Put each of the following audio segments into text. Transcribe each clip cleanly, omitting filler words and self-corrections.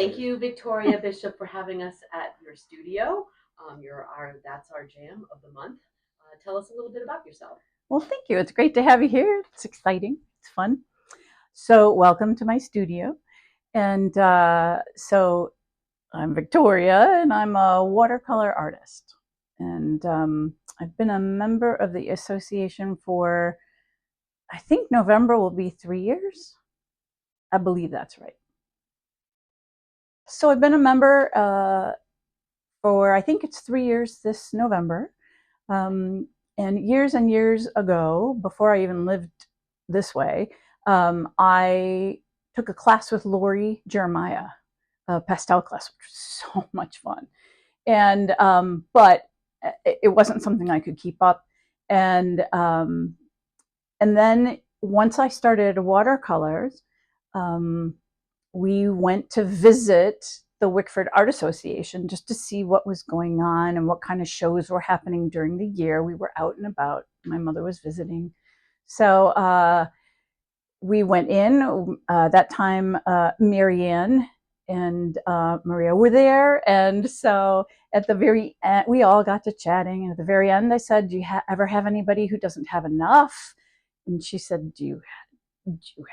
Thank you, Victoria Bishop, for having us at your studio. That's our jam of the month. Tell us a little bit about yourself. Well, thank you. It's great to have you here. It's exciting. It's fun. So, welcome to my studio. And I'm Victoria, and I'm a watercolor artist. And I've been a member of the association for, I think November will be 3 years. I believe that's right. So, I've been a member for, I think it's 3 years this November. Um, and years ago, before I even lived this way, I took a class with Lori Jeremiah, a pastel class, which was so much fun. And but it wasn't something I could keep up. And and then once I started watercolors, um, we went to visit the Wickford Art Association just to see what was going on and what kind of shows were happening during the year. We were out and about. My mother was visiting. So we went in. That time, Marianne and Maria were there. And so at the very end, we all got to chatting. And at the very end, I said, do you ever have anybody who doesn't have enough? And she said, do you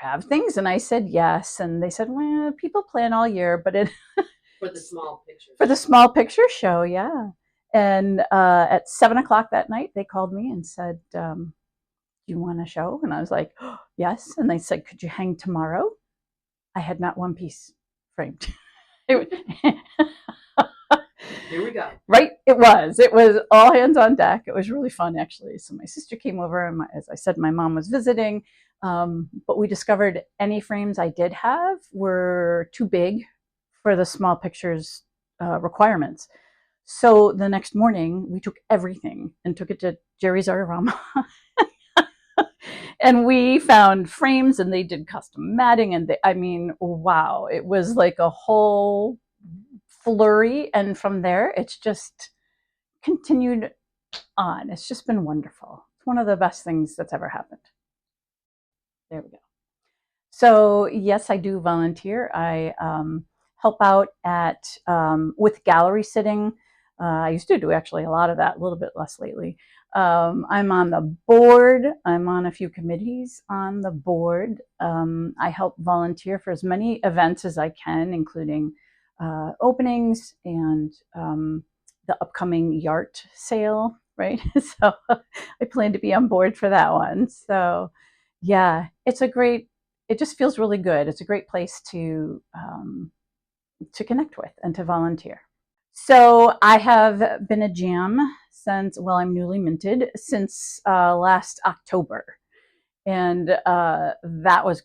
have things? And I said, yes. And they said, well, people plan all year, but it for the small picture for the small picture show, yeah. And at 7 o'clock that night, they called me and said, do you want a show? And I was like, oh, yes. And they said, could you hang tomorrow? I had not one piece framed. Here we go. Right? It was all hands on deck. It was really fun, actually. So my sister came over, and as I said, my mom was visiting. But we discovered any frames I did have were too big for the small pictures requirements. So the next morning, we took everything and took it to Jerry's Artorama. And we found frames, and they did custom matting. And I mean, wow, it was like a whole flurry. And from there, it's just continued on. It's just been wonderful. It's one of the best things that's ever happened. There we go. So yes, I do volunteer. I help out at with gallery sitting. I used to do actually a lot of that, a little bit less lately. I'm on the board. I'm on a few committees on the board. I help volunteer for as many events as I can, including openings and the upcoming yard sale, right? So I plan to be on board for that one. So yeah, it just feels really good. It's a great place to connect with and to volunteer. So I have been a jam since, well, I'm newly minted since last October, and that was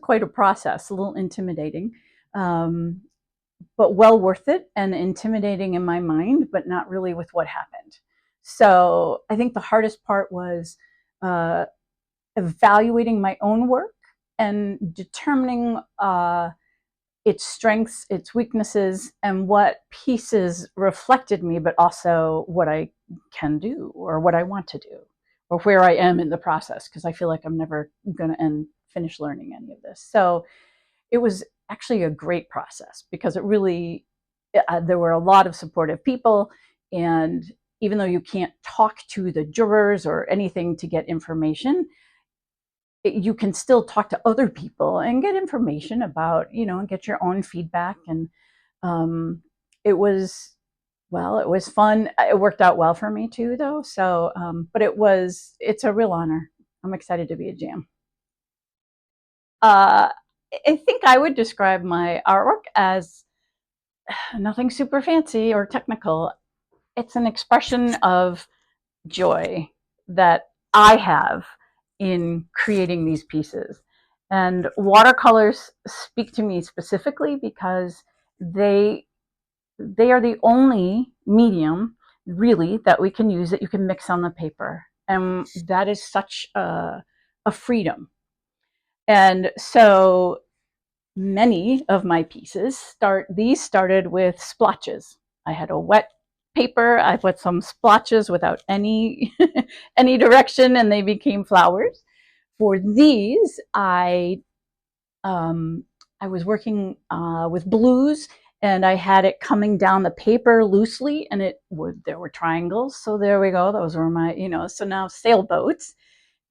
quite a process, a little intimidating, um, but well worth it, and intimidating in my mind, but not really with what happened. So I think the hardest part was uh, evaluating my own work and determining its strengths, its weaknesses, and what pieces reflected me, but also what I can do or what I want to do or where I am in the process, because I feel like I'm never going to finish learning any of this. So it was actually a great process because it really, there were a lot of supportive people. And even though you can't talk to the jurors or anything to get information, you can still talk to other people and get information about, and get your own feedback. And it was, well, it was fun. It worked out well for me too, though. So, but it's a real honor. I'm excited to be a jam. I think I would describe my artwork as nothing super fancy or technical. It's an expression of joy that I have in creating these pieces. And watercolors speak to me specifically because they they are the only medium really that we can use that you can mix on the paper. And that is such a freedom. And so many of my pieces started with splotches. I had a wet paper, I put some splotches without any any direction, and they became flowers. For these, I I was working with blues, and I had it coming down the paper loosely, and there were triangles. So there we go. Those were my, so now sailboats.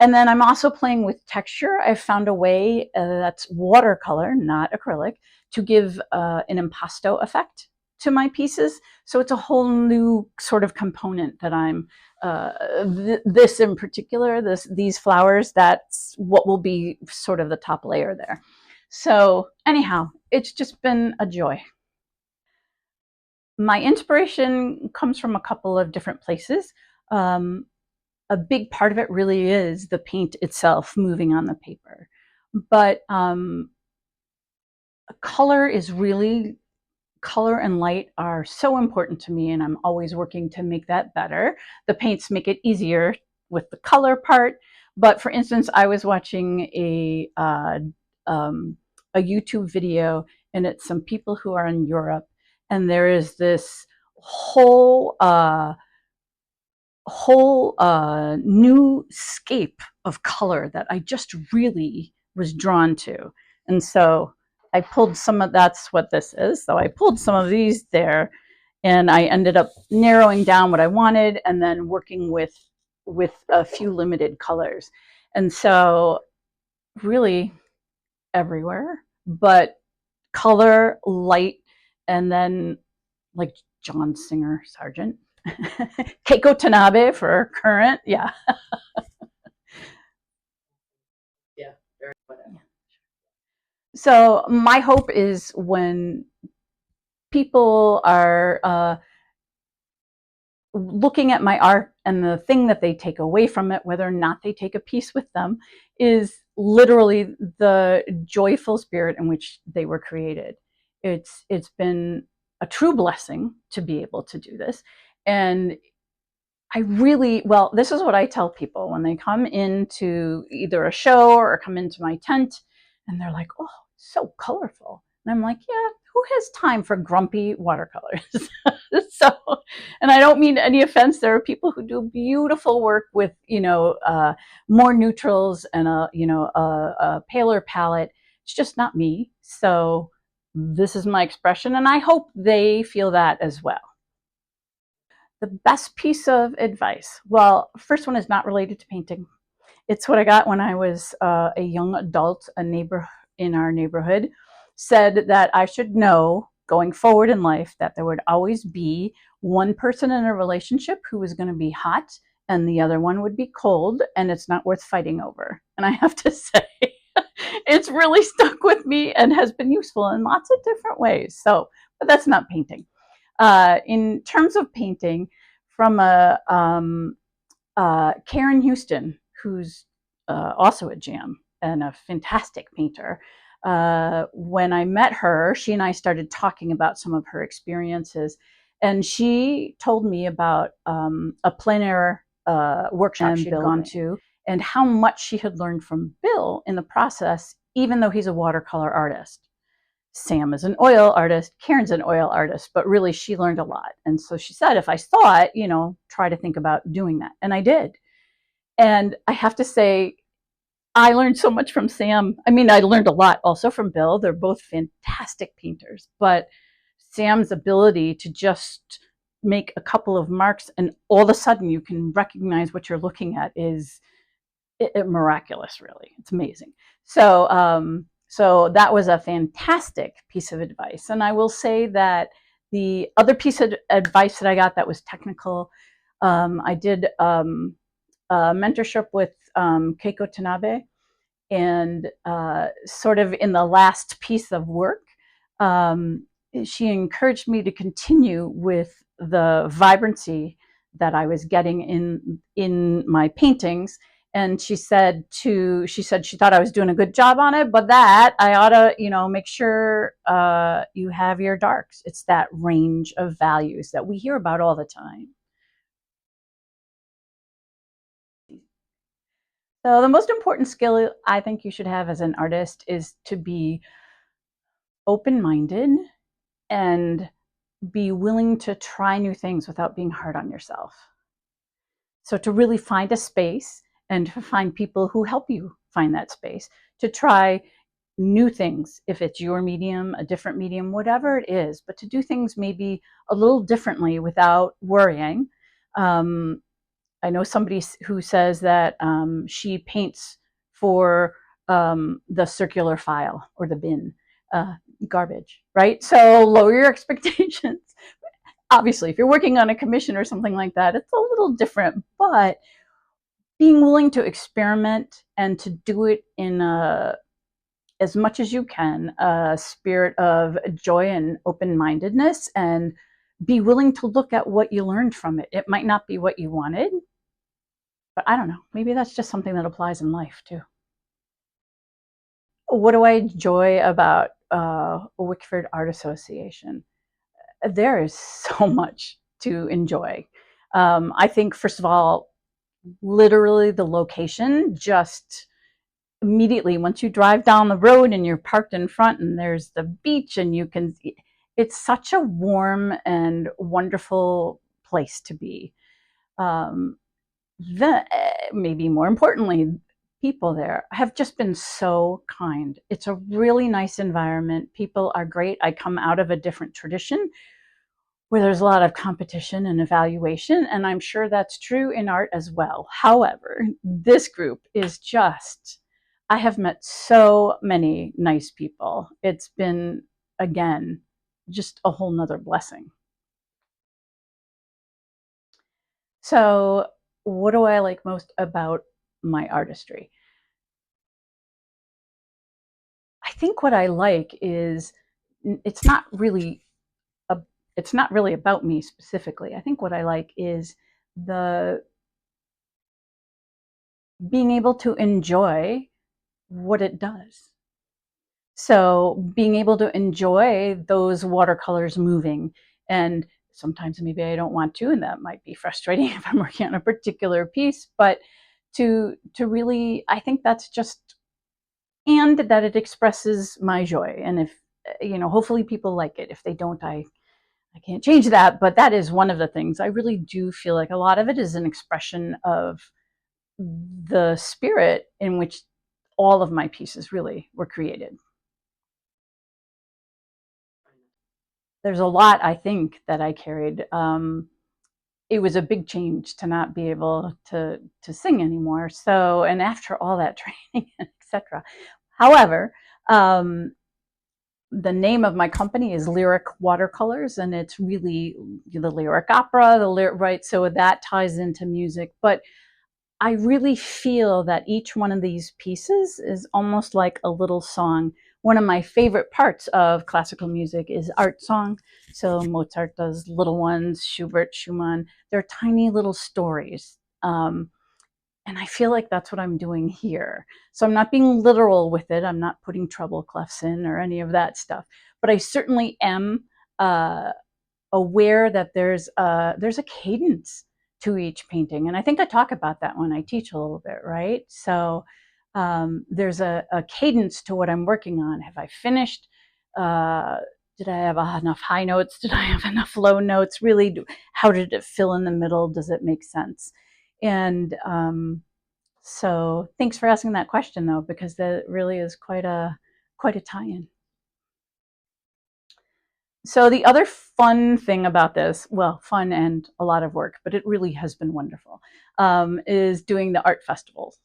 And then I'm also playing with texture. I found a way that's watercolor, not acrylic, to give an impasto effect to my pieces. So it's a whole new sort of component that I'm, this in particular, these flowers, that's what will be sort of the top layer there. So anyhow, it's just been a joy. My inspiration comes from a couple of different places. Um, a big part of it really is the paint itself moving on the paper. But color is really, color and light are so important to me, and I'm always working to make that better. The paints make it easier with the color part. But for instance, I was watching a YouTube video, and it's some people who are in Europe, and there is this whole new scape of color that I just really was drawn to. And so I pulled some of, that's what this is. So I pulled some of these there, and I ended up narrowing down what I wanted and then working with a few limited colors. And so really everywhere, but color, light, and then like John Singer Sargent. Keiko Tanabe for current, yeah. Yeah, very whatever. So my hope is when people are looking at my art, and the thing that they take away from it, whether or not they take a piece with them, is literally the joyful spirit in which they were created. It's been a true blessing to be able to do this. And I really, well, this is what I tell people when they come into either a show or come into my tent, and they're like, oh, so colorful. And I'm like, yeah, who has time for grumpy watercolors? So, and I don't mean any offense. There are people who do beautiful work with, more neutrals and a paler palette. It's just not me. So this is my expression, and I hope they feel that as well. The best piece of advice. Well, first one is not related to painting. It's what I got when I was a young adult. A neighbor in our neighborhood said that I should know going forward in life that there would always be one person in a relationship who was going to be hot and the other one would be cold, and it's not worth fighting over. And I have to say, it's really stuck with me and has been useful in lots of different ways. So, but that's not painting. In terms of painting, from Karen Houston, who's also a jam and a fantastic painter. When I met her, she and I started talking about some of her experiences, and she told me about a plein air workshop she'd gone to, and how much she had learned from Bill in the process, even though he's a watercolor artist. Sam is an oil artist, Karen's an oil artist, but really she learned a lot. And so she said, if I saw it, try to think about doing that. And I did. And I have to say, I learned so much from Sam. I mean, I learned a lot also from Bill. They're both fantastic painters, but Sam's ability to just make a couple of marks and all of a sudden you can recognize what you're looking at is miraculous, really. It's amazing. So that was a fantastic piece of advice. And I will say that the other piece of advice that I got that was technical, I did a mentorship with Keiko Tanabe, and sort of in the last piece of work, she encouraged me to continue with the vibrancy that I was getting in my paintings. And she said she thought I was doing a good job on it, but that I ought to, make sure you have your darks. It's that range of values that we hear about all the time. So the most important skill I think you should have as an artist is to be open-minded and be willing to try new things without being hard on yourself. So to really find a space and to find people who help you find that space, to try new things, if it's your medium, a different medium, whatever it is, but to do things maybe a little differently without worrying. Um, I know somebody who says that she paints for the circular file or the bin, uh, garbage, right? So lower your expectations. Obviously, if you're working on a commission or something like that, it's a little different, but being willing to experiment and to do it in as much as you can, a spirit of joy and open-mindedness, and be willing to look at what you learned from it. It might not be what you wanted, but I don't know. Maybe that's just something that applies in life too. What do I enjoy about Wickford Art Association? There is so much to enjoy. I think, first of all, literally the location, just immediately once you drive down the road and you're parked in front and there's the beach and you can, it's such a warm and wonderful place to be. Um, Maybe more importantly, people there have just been so kind. It's a really nice environment. People are great. I come out of a different tradition where there's a lot of competition and evaluation, and I'm sure that's true in art as well. However, this group is just, I have met so many nice people. It's been, again, just a whole nother blessing. So, what do I like most about my artistry? I think what I like is it's not really a, it's not really about me specifically. I think what I like is the being able to enjoy what it does. So being able to enjoy those watercolors moving, and sometimes maybe I don't want to, and that might be frustrating if I'm working on a particular piece, but to really, I think that's just, and that it expresses my joy. And if, hopefully people like it. If they don't, I can't change that, but that is one of the things. I really do feel like a lot of it is an expression of the spirit in which all of my pieces really were created. There's a lot, I think, that I carried. It was a big change to not be able to sing anymore. So, and after all that training, etc. However, the name of my company is Lyric Watercolors, and it's really the lyric opera, right? So that ties into music, but I really feel that each one of these pieces is almost like a little song. One of my favorite parts of classical music is art song. So Mozart does little ones, Schubert, Schumann. They're tiny little stories. And I feel like that's what I'm doing here. So I'm not being literal with it. I'm not putting treble clefs in or any of that stuff. But I certainly am aware that there's a cadence to each painting, and I think I talk about that when I teach a little bit, right? So there's a cadence to what I'm working on. Have I finished? Did I have enough high notes? Did I have enough low notes? Really, how did it fill in the middle? Does it make sense? And so thanks for asking that question, though, because that really is quite a tie-in. So the other fun thing about this, well, fun and a lot of work, but it really has been wonderful, is doing the art festivals.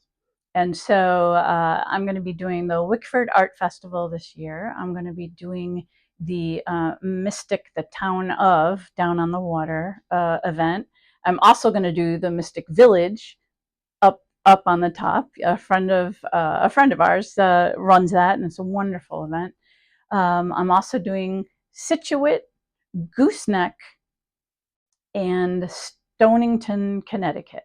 And so I'm going to be doing the Wickford Art Festival this year. I'm going to be doing the Mystic, the Town of Down on the Water event. I'm also going to do the Mystic Village up on the top. A friend of ours runs that, and it's a wonderful event. I'm also doing Scituate, Gooseneck, and Stonington, Connecticut.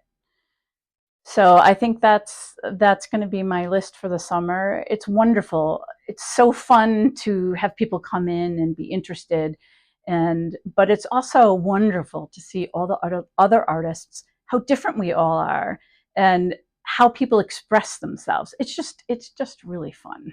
So I think that's going to be my list for the summer. It's wonderful. It's so fun to have people come in and be interested, but it's also wonderful to see all the other artists, how different we all are, and how people express themselves. It's just really fun.